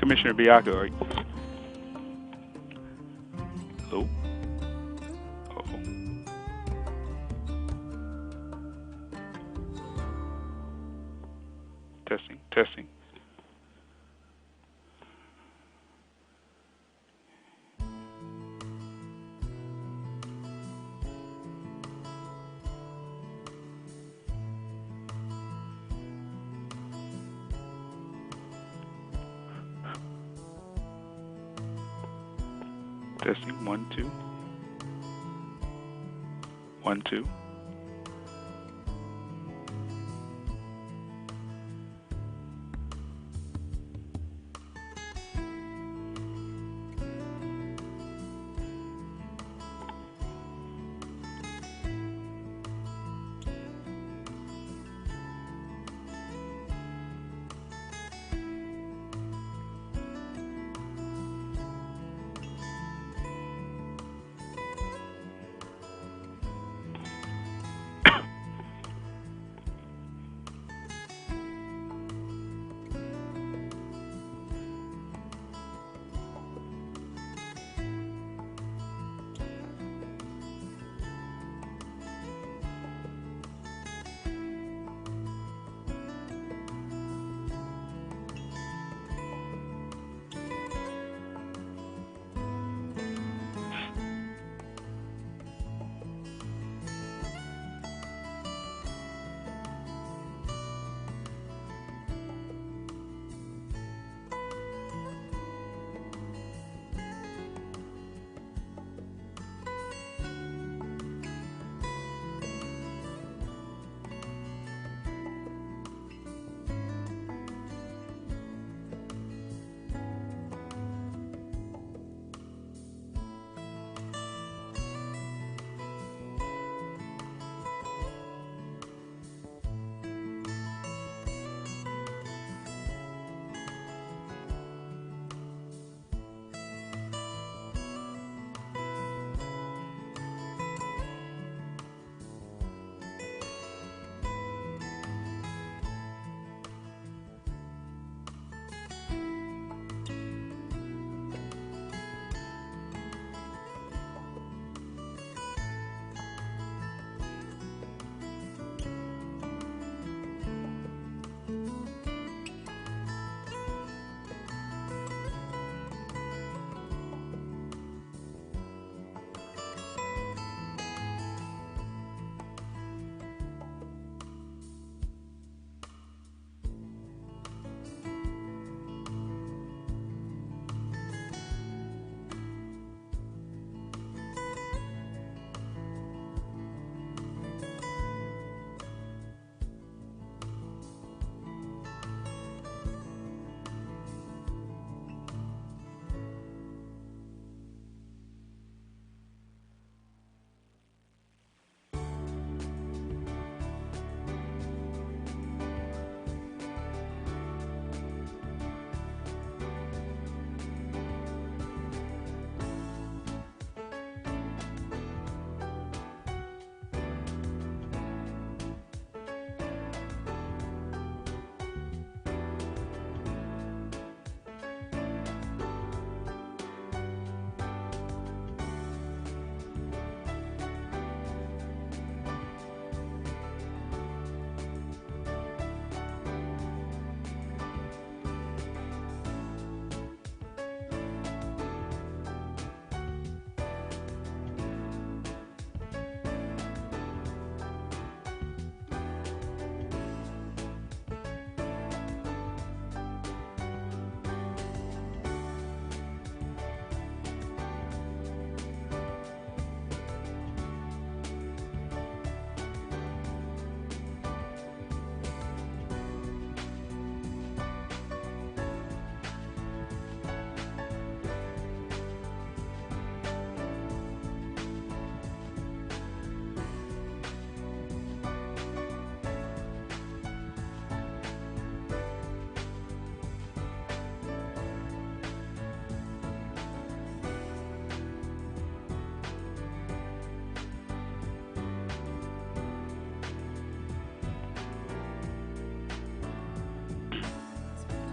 Commissioner Bianco, are you? Hello? Uh-oh. Testing, testing. Testing, 1, 2. 1, 2.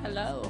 Hello.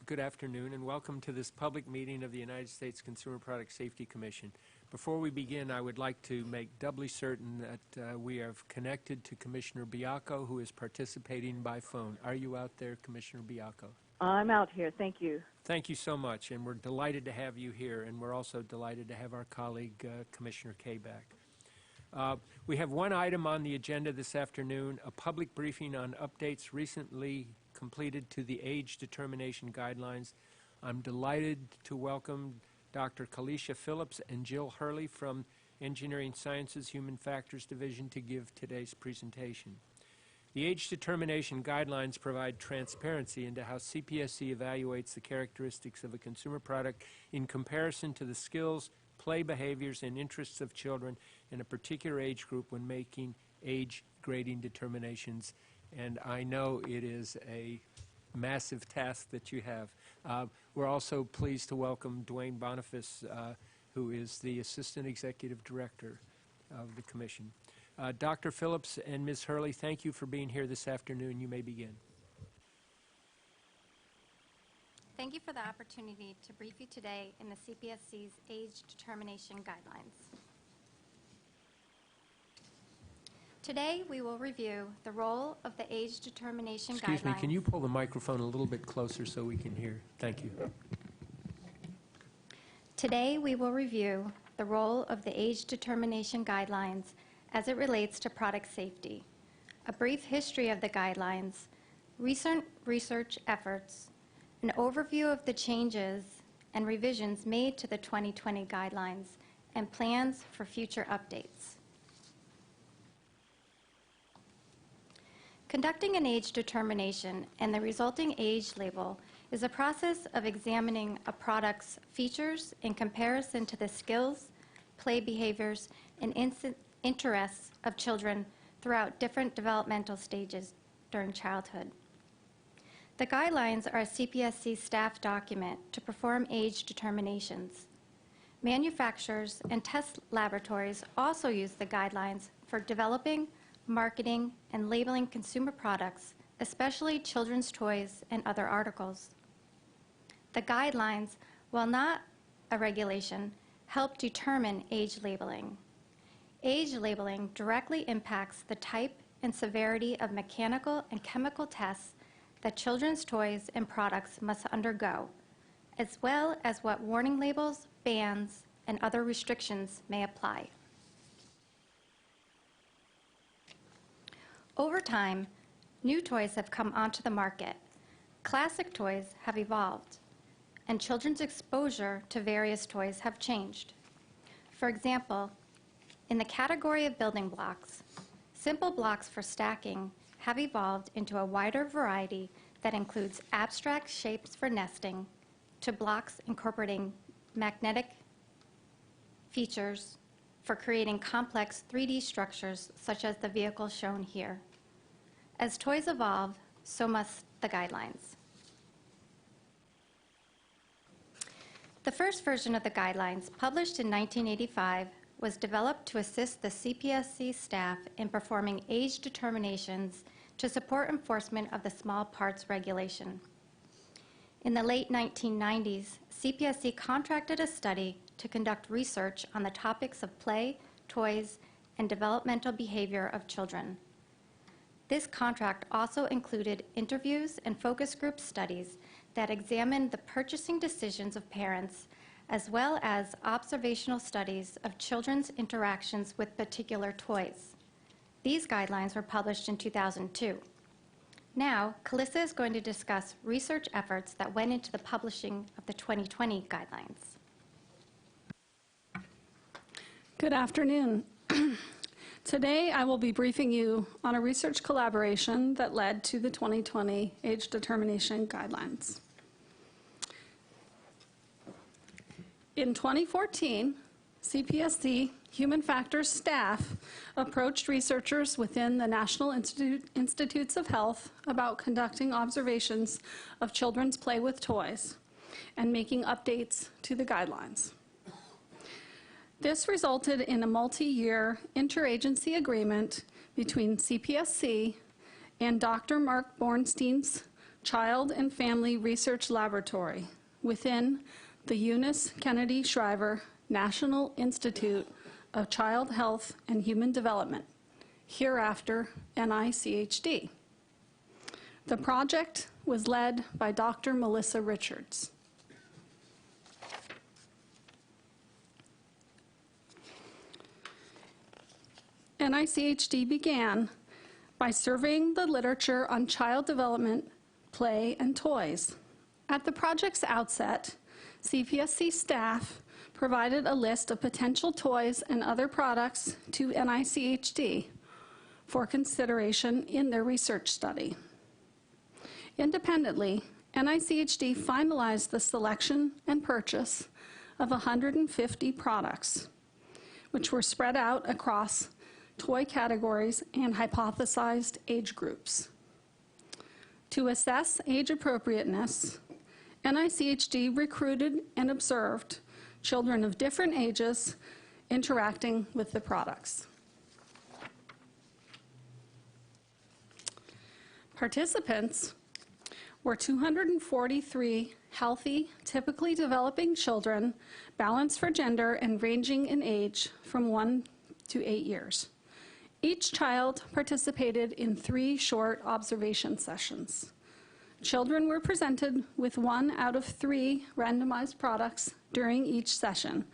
Good afternoon, and welcome to this public meeting of the United States Consumer Product Safety Commission. Before we begin, I would like to make doubly certain that we have connected to Commissioner Biacco, who is participating by phone. Are you out there, Commissioner Biacco? I'm out here. Thank you. Thank you so much, and we're delighted to have you here, and we're also delighted to have our colleague, Commissioner Kaye, back. We have one item on the agenda this afternoon, a public briefing on updates recently completed to the age determination guidelines. I'm delighted to welcome Dr. Kalisha Phillips and Jill Hurley from Engineering Sciences Human Factors Division to give today's presentation. The age determination guidelines provide transparency into how CPSC evaluates the characteristics of a consumer product in comparison to the skills, play behaviors, and interests of children in a particular age group when making age grading determinations. And I know it is a massive task that you have. We're also pleased to welcome Dwayne Boniface, who is the Assistant Executive Director of the Commission. Dr. Phillips and Ms. Hurley, thank you for being here this afternoon. You may begin. Thank you for the opportunity to brief you today in the CPSC's age determination guidelines. Today, we will review the role of the age determination guidelines. Excuse me, can you pull the microphone a little bit closer so we can hear? Thank you. Today, we will review the role of the age determination guidelines as it relates to product safety, a brief history of the guidelines, recent research efforts, an overview of the changes and revisions made to the 2020 guidelines, and plans for future updates. Conducting an age determination and the resulting age label is a process of examining a product's features in comparison to the skills, play behaviors, and interests of children throughout different developmental stages during childhood. The guidelines are a CPSC staff document to perform age determinations. Manufacturers and test laboratories also use the guidelines for developing, marketing, and labeling consumer products, especially children's toys and other articles. The guidelines, while not a regulation, help determine age labeling. Age labeling directly impacts the type and severity of mechanical and chemical tests that children's toys and products must undergo, as well as what warning labels, bans, and other restrictions may apply. Over time, new toys have come onto the market. Classic toys have evolved, and children's exposure to various toys have changed. For example, in the category of building blocks, simple blocks for stacking have evolved into a wider variety that includes abstract shapes for nesting to blocks incorporating magnetic features for creating complex 3D structures such as the vehicle shown here. As toys evolve, so must the guidelines. The first version of the guidelines, published in 1985, was developed to assist the CPSC staff in performing age determinations to support enforcement of the small parts regulation. In the late 1990s, CPSC contracted a study to conduct research on the topics of play, toys, and developmental behavior of children. This contract also included interviews and focus group studies that examined the purchasing decisions of parents, as well as observational studies of children's interactions with particular toys. These guidelines were published in 2002. Now, Kalisha is going to discuss research efforts that went into the publishing of the 2020 guidelines. Good afternoon. Today, I will be briefing you on a research collaboration that led to the 2020 Age Determination Guidelines. In 2014, CPSC Human Factors staff approached researchers within the National Institutes of Health about conducting observations of children's play with toys and making updates to the guidelines. This resulted in a multi-year interagency agreement between CPSC and Dr. Mark Bornstein's Child and Family Research Laboratory within the Eunice Kennedy Shriver National Institute of Child Health and Human Development, hereafter NICHD. The project was led by Dr. Melissa Richards. NICHD began by surveying the literature on child development, play, and toys. At the project's outset, CPSC staff provided a list of potential toys and other products to NICHD for consideration in their research study. Independently, NICHD finalized the selection and purchase of 150 products, which were spread out across toy categories and hypothesized age groups. To assess age appropriateness, NICHD recruited and observed children of different ages interacting with the products. Participants were 243 healthy, typically developing children, balanced for gender and ranging in age from 1 to 8 years. Each child participated in 3 short observation sessions. Children were presented with 1 out of 3 randomized products during each session.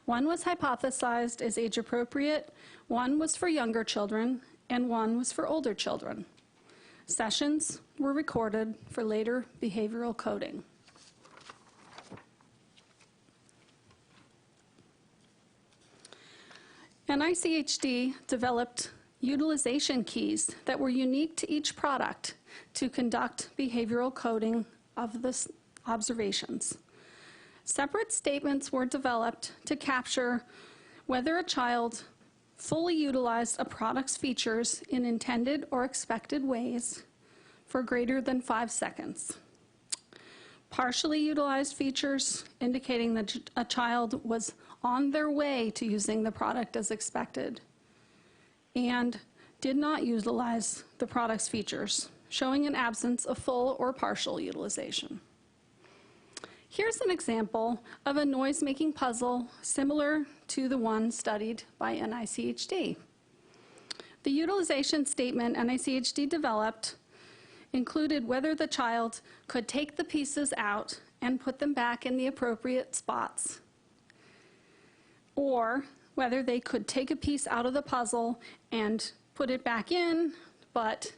1 was hypothesized as age appropriate, 1 was for younger children, and 1 was for older children. Sessions were recorded for later behavioral coding. NICHD developed utilization keys that were unique to each product to conduct behavioral coding of the observations. Separate statements were developed to capture whether a child fully utilized a product's features in intended or expected ways for greater than 5 seconds. Partially utilized features indicating that a child was on their way to using the product as expected and did not utilize the product's features, showing an absence of full or partial utilization. Here's an example of a noise-making puzzle similar to the one studied by NICHD. The utilization statement NICHD developed included whether the child could take the pieces out and put them back in the appropriate spots, or whether they could take a piece out of the puzzle and put it back in, but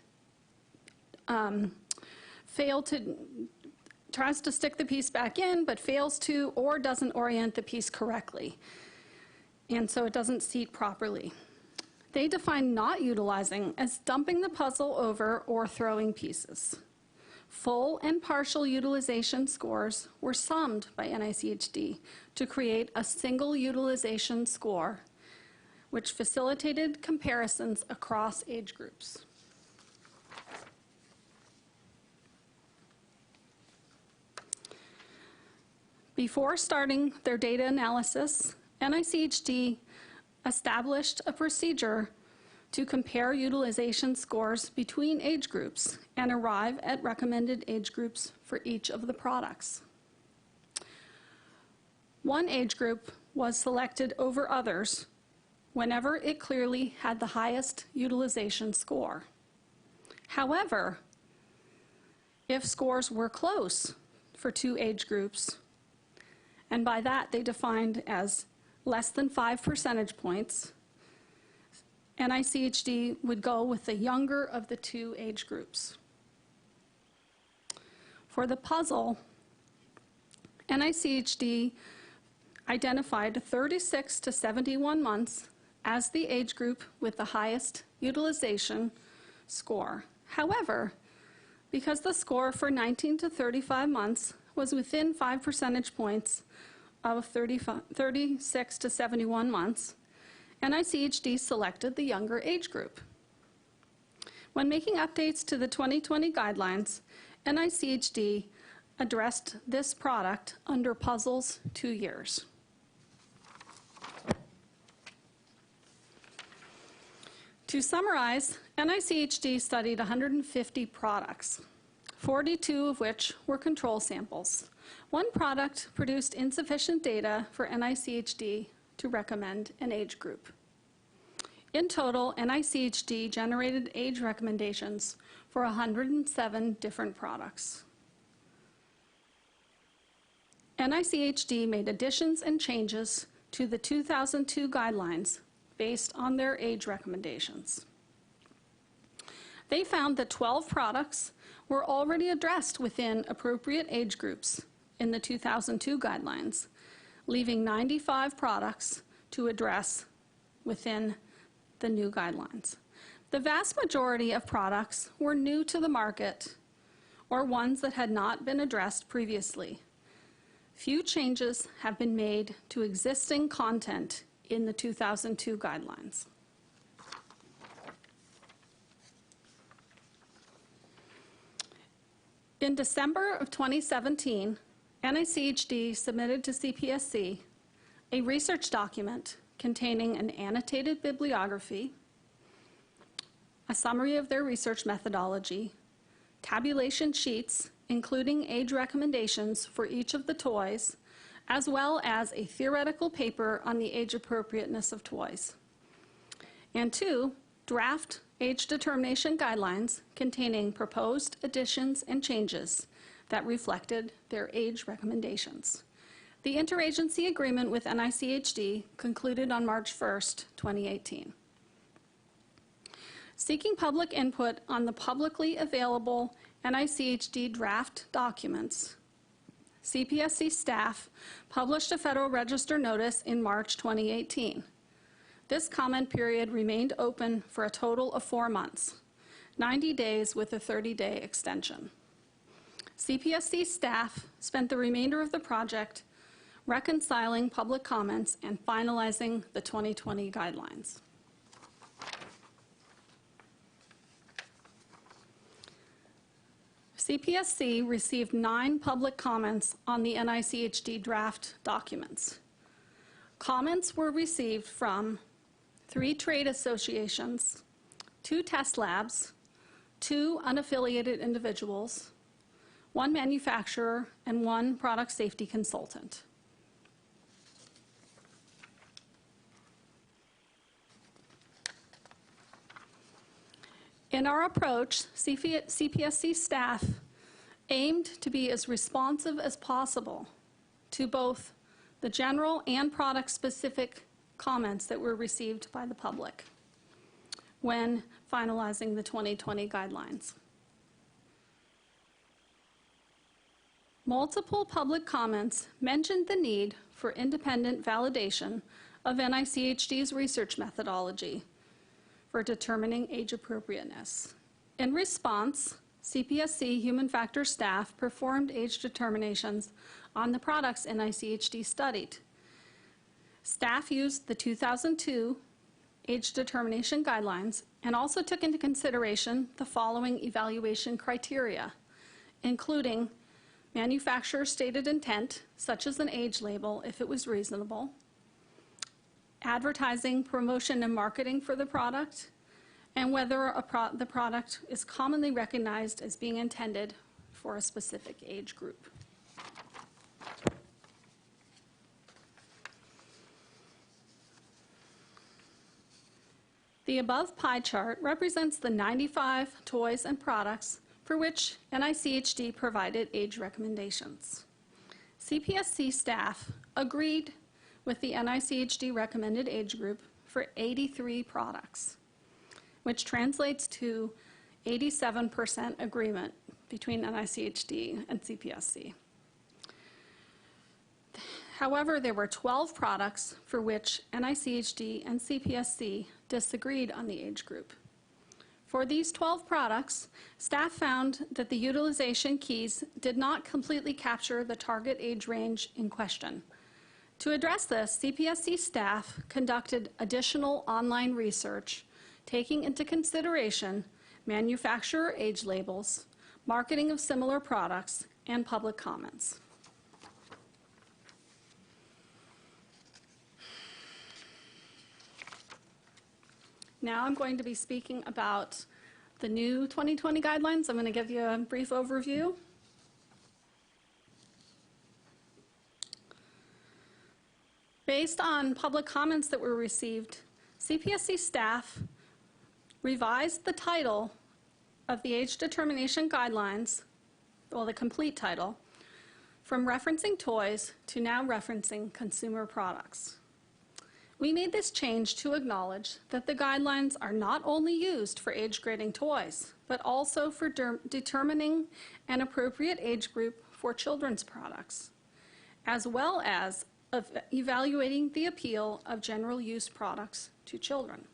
tries to stick the piece back in, but fails to, or doesn't orient the piece correctly, and so it doesn't seat properly. They define not utilizing as dumping the puzzle over or throwing pieces. Full and partial utilization scores were summed by NICHD to create a single utilization score, which facilitated comparisons across age groups. Before starting their data analysis, NICHD established a procedure to compare utilization scores between age groups and arrive at recommended age groups for each of the products. One age group was selected over others whenever it clearly had the highest utilization score. However, if scores were close for 2 age groups, and by that they defined as less than 5 percentage points, NICHD would go with the younger of the 2 age groups. For the puzzle, NICHD identified 36 to 71 months as the age group with the highest utilization score. However, because the score for 19 to 35 months was within 5 percentage points of 36 to 71 months, NICHD selected the younger age group. When making updates to the 2020 guidelines, NICHD addressed this product under puzzles 2 years. To summarize, NICHD studied 150 products. 42 of which were control samples. One product produced insufficient data for NICHD to recommend an age group. In total, NICHD generated age recommendations for 107 different products. NICHD made additions and changes to the 2002 guidelines based on their age recommendations. They found that 12 products were already addressed within appropriate age groups in the 2002 guidelines, leaving 95 products to address within the new guidelines. The vast majority of products were new to the market or ones that had not been addressed previously. Few changes have been made to existing content in the 2002 guidelines. In December of 2017, NICHD submitted to CPSC a research document containing an annotated bibliography, a summary of their research methodology, tabulation sheets including age recommendations for each of the toys, as well as a theoretical paper on the age appropriateness of toys. And 2, draft age determination guidelines containing proposed additions and changes that reflected their age recommendations. The interagency agreement with NICHD concluded on March 1st, 2018. Seeking public input on the publicly available NICHD draft documents, CPSC staff published a Federal Register notice in March 2018. This comment period remained open for a total of 4 months, 90 days with a 30-day extension. CPSC staff spent the remainder of the project reconciling public comments and finalizing the 2020 guidelines. CPSC received 9 public comments on the NICHD draft documents. Comments were received from 3 trade associations, 2 test labs, 2 unaffiliated individuals, 1 manufacturer, and 1 product safety consultant. In our approach, CPSC staff aimed to be as responsive as possible to both the general and product-specific comments that were received by the public when finalizing the 2020 guidelines. Multiple public comments mentioned the need for independent validation of NICHD's research methodology for determining age appropriateness. In response, CPSC human factors staff performed age determinations on the products NICHD studied. Staff used the 2002 age determination guidelines and also took into consideration the following evaluation criteria, including manufacturer stated intent, such as an age label if it was reasonable, advertising, promotion, and marketing for the product, and whether the product is commonly recognized as being intended for a specific age group. The above pie chart represents the 95 toys and products for which NICHD provided age recommendations. CPSC staff agreed with the NICHD recommended age group for 83 products, which translates to 87% agreement between NICHD and CPSC. However, there were 12 products for which NICHD and CPSC disagreed on the age group. For these 12 products, staff found that the utilization keys did not completely capture the target age range in question. To address this, CPSC staff conducted additional online research, taking into consideration manufacturer age labels, marketing of similar products, and public comments. Now I'm going to be speaking about the new 2020 guidelines. I'm going to give you a brief overview. Based on public comments that were received, CPSC staff revised the title of the age determination guidelines, well, the complete title, from referencing toys to now referencing consumer products. We made this change to acknowledge that the guidelines are not only used for age grading toys, but also for determining an appropriate age group for children's products, as well as of evaluating the appeal of general use products to children.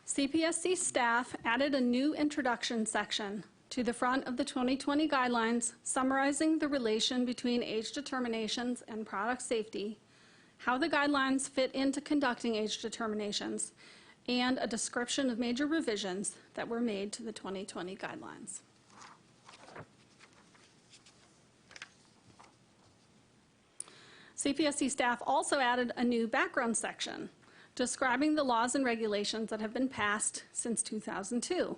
CPSC staff added a new introduction section to the front of the 2020 guidelines summarizing the relation between age determinations and product safety, how the guidelines fit into conducting age determinations, and a description of major revisions that were made to the 2020 guidelines. CPSC staff also added a new background section describing the laws and regulations that have been passed since 2002.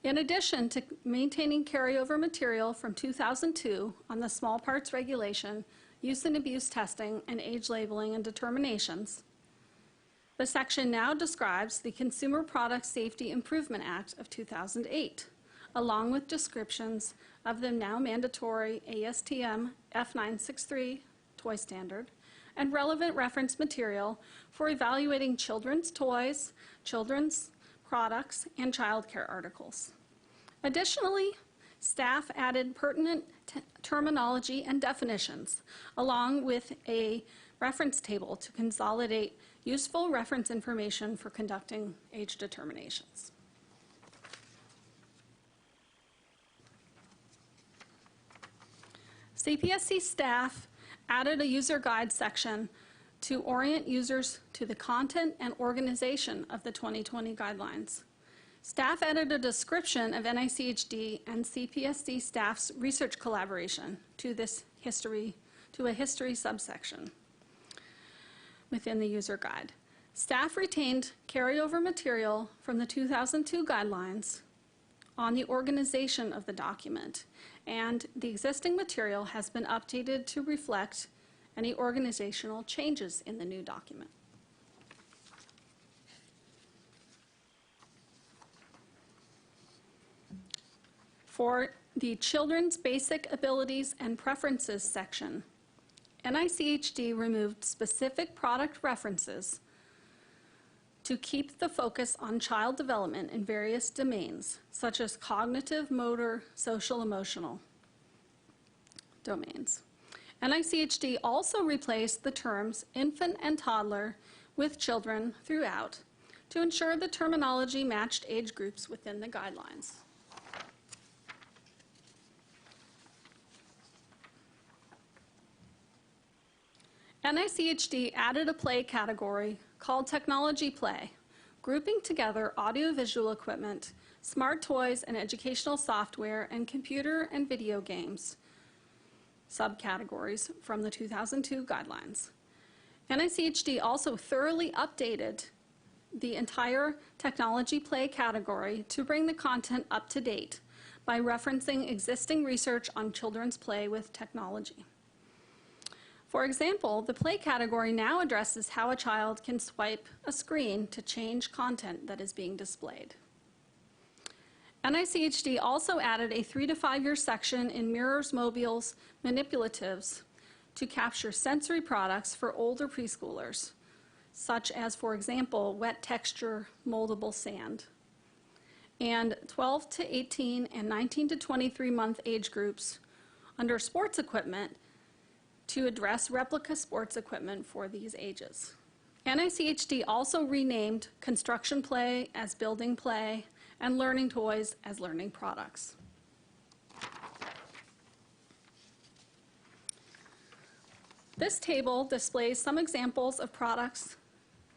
In addition to maintaining carryover material from 2002 on the small parts regulation, use and abuse testing, and age labeling and determinations, the section now describes the Consumer Product Safety Improvement Act of 2008, along with descriptions of the now mandatory ASTM F963 toy standard and relevant reference material for evaluating children's toys, children's products, and childcare articles. Additionally, staff added pertinent terminology and definitions, along with a reference table to consolidate useful reference information for conducting age determinations. CPSC staff added a user guide section to orient users to the content and organization of the 2020 guidelines. Staff added a description of NICHD and CPSC staff's research collaboration to a history subsection within the user guide. Staff retained carryover material from the 2002 guidelines on the organization of the document, and the existing material has been updated to reflect any organizational changes in the new document. For the Children's Basic Abilities and Preferences section, NICHD removed specific product references to keep the focus on child development in various domains, such as cognitive, motor, social, emotional domains. NICHD also replaced the terms infant and toddler with children throughout to ensure the terminology matched age groups within the guidelines. NICHD added a play category called Technology Play, grouping together audiovisual equipment, smart toys, and educational software, and computer and video games subcategories from the 2002 guidelines. NICHD also thoroughly updated the entire Technology Play category to bring the content up to date by referencing existing research on children's play with technology. For example, the play category now addresses how a child can swipe a screen to change content that is being displayed. NICHD also added a 3 to 5 year section in Mirrors Mobile's manipulatives to capture sensory products for older preschoolers, such as, for example, wet texture moldable sand. And 12 to 18 and 19 to 23 month age groups under sports equipment to address replica sports equipment for these ages. NICHD also renamed construction play as building play and learning toys as learning products. This table displays some examples of products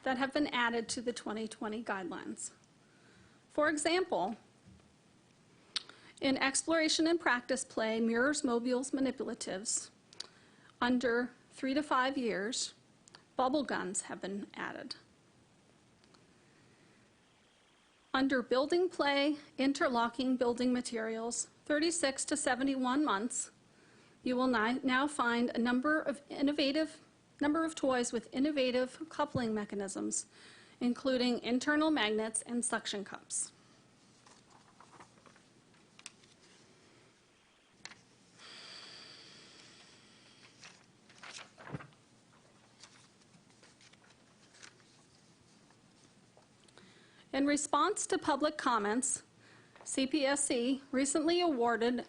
that have been added to the 2020 guidelines. For example, in exploration and practice play, Mirrors Mobile's manipulatives, under 3 to 5 years, bubble guns have been added. Under building play, interlocking building materials, 36 to 71 months, you will now find a number of toys with innovative coupling mechanisms, including internal magnets and suction cups. In response to public comments, CPSC recently awarded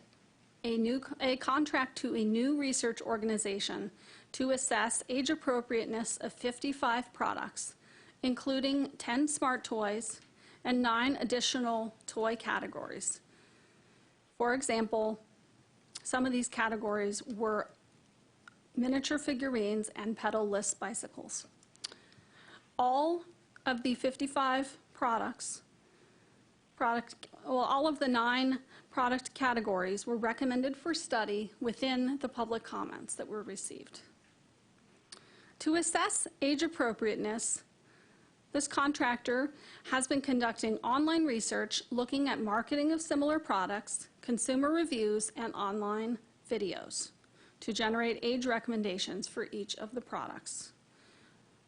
a contract to a new research organization to assess age appropriateness of 55 products, including 10 smart toys and 9 additional toy categories. For example, some of these categories were miniature figurines and pedal-less bicycles. All of the 55 all of the 9 product categories were recommended for study within the public comments that were received. To assess age appropriateness, this contractor has been conducting online research looking at marketing of similar products, consumer reviews, and online videos to generate age recommendations for each of the products.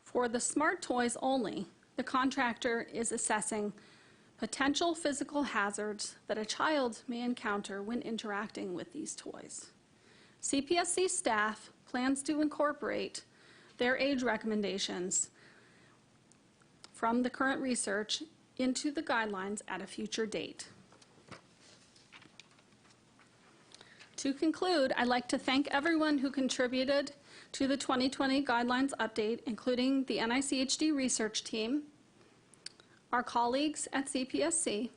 For the smart toys only, the contractor is assessing potential physical hazards that a child may encounter when interacting with these toys. CPSC staff plans to incorporate their age recommendations from the current research into the guidelines at a future date. To conclude, I'd like to thank everyone who contributed to the 2020 guidelines update, including the NICHD research team, our colleagues at CPSC,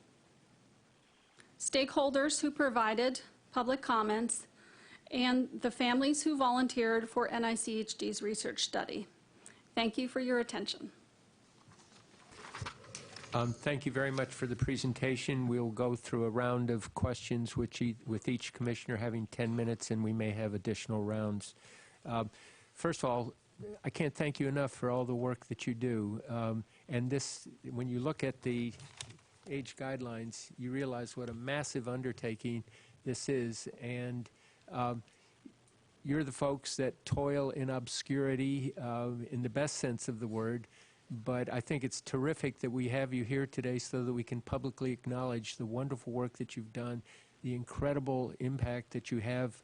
stakeholders who provided public comments, and the families who volunteered for NICHD's research study. Thank you for your attention. Thank you very much for the presentation. We'll go through a round of questions with each commissioner having 10 minutes, and we may have additional rounds. First of all, I can't thank you enough for all the work that you do. And this, when you look at the age guidelines, you realize what a massive undertaking this is. And you're the folks that toil in obscurity in the best sense of the word. But I think it's terrific that we have you here today so that we can publicly acknowledge the wonderful work that you've done, the incredible impact that you have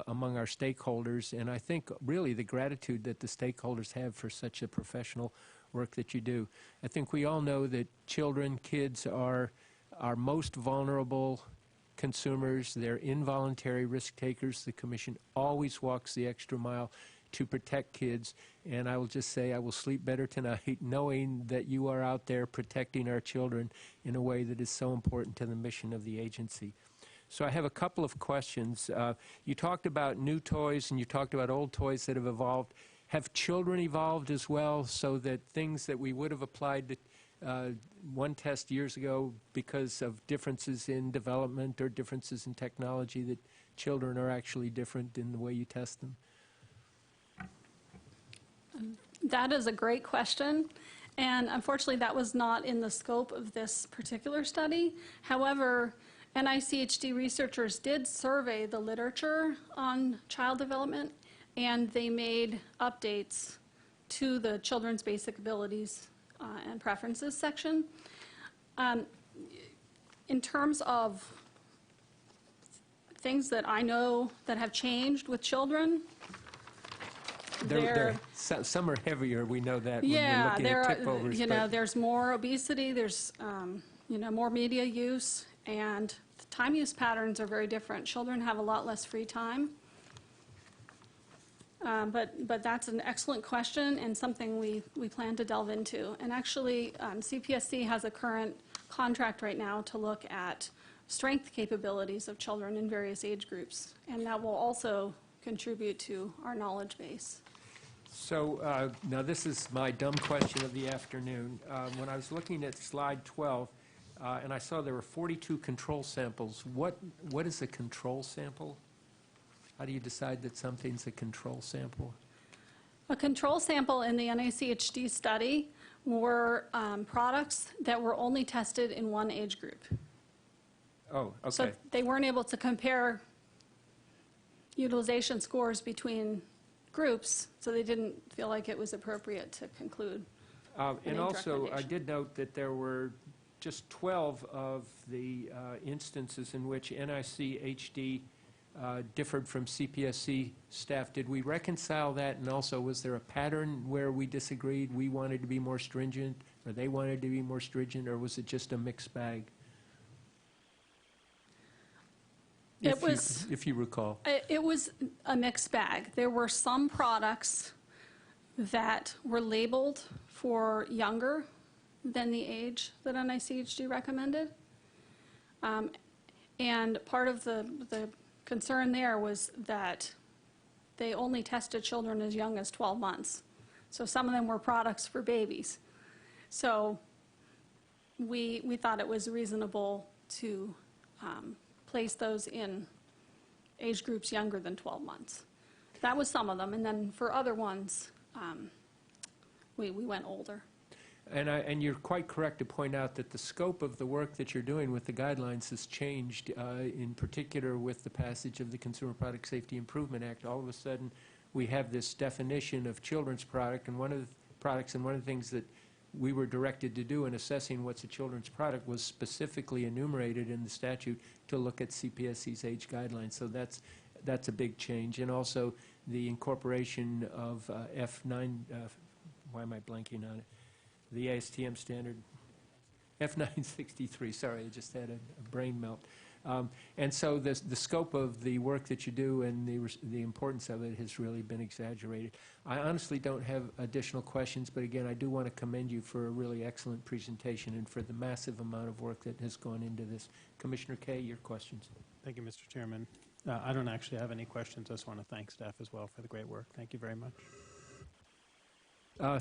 among our stakeholders, and I think really the gratitude that the stakeholders have for such a professional work that you do. I think we all know that kids are our most vulnerable consumers. They're involuntary risk takers. The Commission always walks the extra mile to protect kids, and I will just say I will sleep better tonight knowing that you are out there protecting our children in a way that is so important to the mission of the agency. So I have a couple of questions. You talked about new toys and you talked about old toys that have evolved. Have children evolved as well, so that things that we would have applied to one test years ago because of differences in development or differences in technology, that children are actually different in the way you test them? That is a great question. And unfortunately, that was not in the scope of this particular study. However, NICHD researchers did survey the literature on child development, and they made updates to the Children's Basic Abilities and Preferences section. In terms of things that I know that have changed with children, some are heavier, we know that, yeah, when we're looking at tip overs. There's more obesity, there's more media use, and the time use patterns are very different. Children have a lot less free time. But that's an excellent question and something we plan to delve into. And actually, CPSC has a current contract right now to look at strength capabilities of children in various age groups, and that will also contribute to our knowledge base. So now this is my dumb question of the afternoon. When I was looking at slide 12, and I saw there were 42 control samples, what is a control sample? How do you decide that something's a control sample? A control sample in the NICHD study were products that were only tested in one age group. Oh, So okay. they weren't able to compare utilization scores between groups, so they didn't feel like it was appropriate to conclude. And age also, I recommendation. did note that there were just 12 of the instances in which NICHD differed from CPSC staff. Did we reconcile that? And also, was there a pattern where we disagreed? We wanted to be more stringent, or they wanted to be more stringent, or was it just a mixed bag? If you recall. It was a mixed bag. There were some products that were labeled for younger than the age that NICHD recommended. And part of the concern there was that they only tested children as young as 12 months. So some of them were products for babies. So we thought it was reasonable to place those in age groups younger than 12 months. That was some of them, and then for other ones, we went older. And you're quite correct to point out that the scope of the work that you're doing with the guidelines has changed, in particular with the passage of the Consumer Product Safety Improvement Act. All of a sudden, we have this definition of children's product, and one of the things that we were directed to do in assessing what's a children's product was specifically enumerated in the statute to look at CPSC's age guidelines. So that's a big change. And also the incorporation of F9, why am I blanking on it? The ASTM standard, F963, sorry, I just had a brain melt. And so the scope of the work that you do and the importance of it has really been exaggerated. I honestly don't have additional questions, but again, I do want to commend you for a really excellent presentation and for the massive amount of work that has gone into this. Commissioner Kay, your questions. Thank you, Mr. Chairman. I don't actually have any questions. I just want to thank staff as well for the great work. Thank you very much.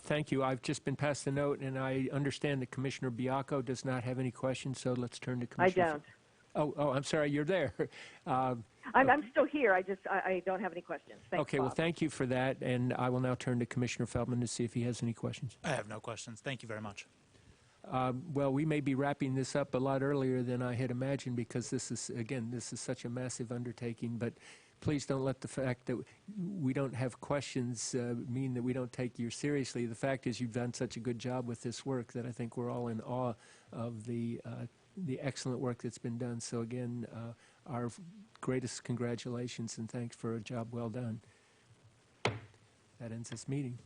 Thank you. I've just been passed the note, and I understand that Commissioner Biacco does not have any questions, so let's turn to Commissioner. I don't. Oh, I'm sorry, you're there. I'm still here. I don't have any questions. Thanks, Okay, well, Bob. thank you for that, and I will now turn to Commissioner Feldman to see if he has any questions. I have no questions. Thank you very much. Well, we may be wrapping this up a lot earlier than I had imagined because this is such a massive undertaking, but please don't let the fact that we don't have questions mean that we don't take you seriously. The fact is you've done such a good job with this work that I think we're all in awe of the excellent work that's been done. So again, our greatest congratulations and thanks for a job well done. That ends this meeting.